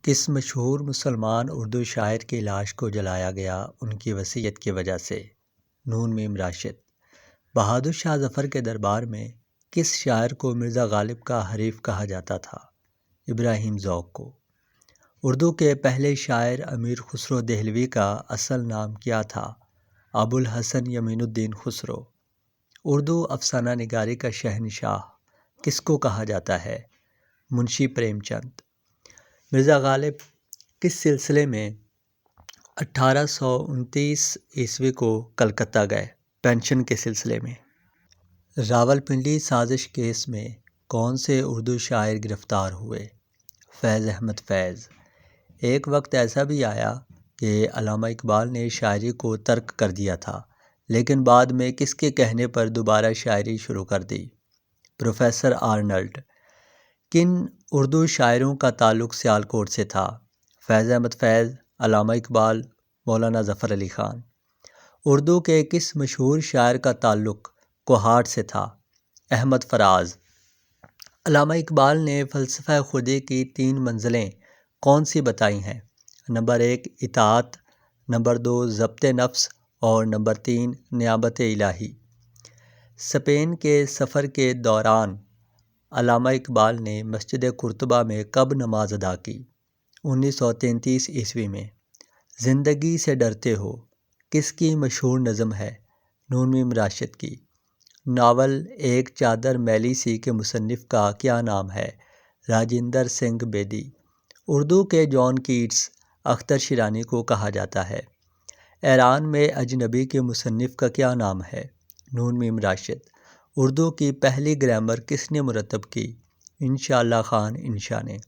کس مشہور مسلمان اردو شاعر کی لاش کو جلایا گیا ان کی وصیت کی وجہ سے؟ نون میم راشد۔ بہادر شاہ ظفر کے دربار میں کس شاعر کو مرزا غالب کا حریف کہا جاتا تھا؟ ابراہیم ذوق کو۔ اردو کے پہلے شاعر امیر خسرو دہلوی کا اصل نام کیا تھا؟ ابو الحسن یمین الدین خسرو۔ اردو افسانہ نگاری کا شہنشاہ کس کو کہا جاتا ہے؟ منشی پریم چند۔ مرزا غالب کس سلسلے میں 1829 کو کلکتہ گئے؟ پینشن کے سلسلے میں۔ راولپنڈی سازش کیس میں کون سے اردو شاعر گرفتار ہوئے؟ فیض احمد فیض۔ ایک وقت ایسا بھی آیا کہ علامہ اقبال نے شاعری کو ترک کر دیا تھا، لیکن بعد میں کس کے کہنے پر دوبارہ شاعری شروع کر دی؟ Professor Arnold. کن اردو شاعروں کا تعلق سیالکوٹ سے تھا؟ فیض احمد فیض، علامہ اقبال، مولانا ظفر علی خان۔ اردو کے کس مشہور شاعر کا تعلق کوہاٹ سے تھا؟ احمد فراز۔ علامہ اقبال نے فلسفہ خودی کی 3 منزلیں کون سی بتائی ہیں؟ نمبر 1 اطاعت، نمبر 2 ضبط نفس اور نمبر 3 نیابت الہی۔ اسپین کے سفر کے دوران علامہ اقبال نے مسجد قرطبہ میں کب نماز ادا کی؟ 1933 میں۔ زندگی سے ڈرتے ہو کس کی مشہور نظم ہے؟ نون میم راشد کی۔ ناول ایک چادر میلی سی کے مصنف کا کیا نام ہے؟ راجندر سنگھ بیدی۔ اردو کے جان کیٹس اختر شیرانی کو کہا جاتا ہے۔ ایران میں اجنبی کے مصنف کا کیا نام ہے؟ نون میم راشد۔ اردو کی پہلی گرامر کس نے مرتب کی؟ انشاء اللہ خان انشا نے۔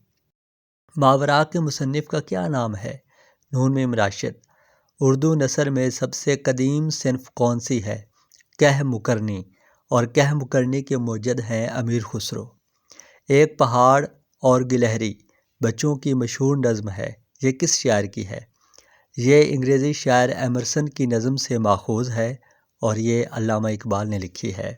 ماورا کے مصنف کا کیا نام ہے؟ نون میم راشد۔ اردو نثر میں سب سے قدیم صنف کون سی ہے؟ کہہ مکرنی، اور کہہ مکرنی کے موجد ہیں امیر خسرو۔ ایک پہاڑ اور گلہری بچوں کی مشہور نظم ہے، یہ کس شاعر کی ہے؟ یہ انگریزی شاعر ایمرسن کی نظم سے ماخوذ ہے اور یہ علامہ اقبال نے لکھی ہے۔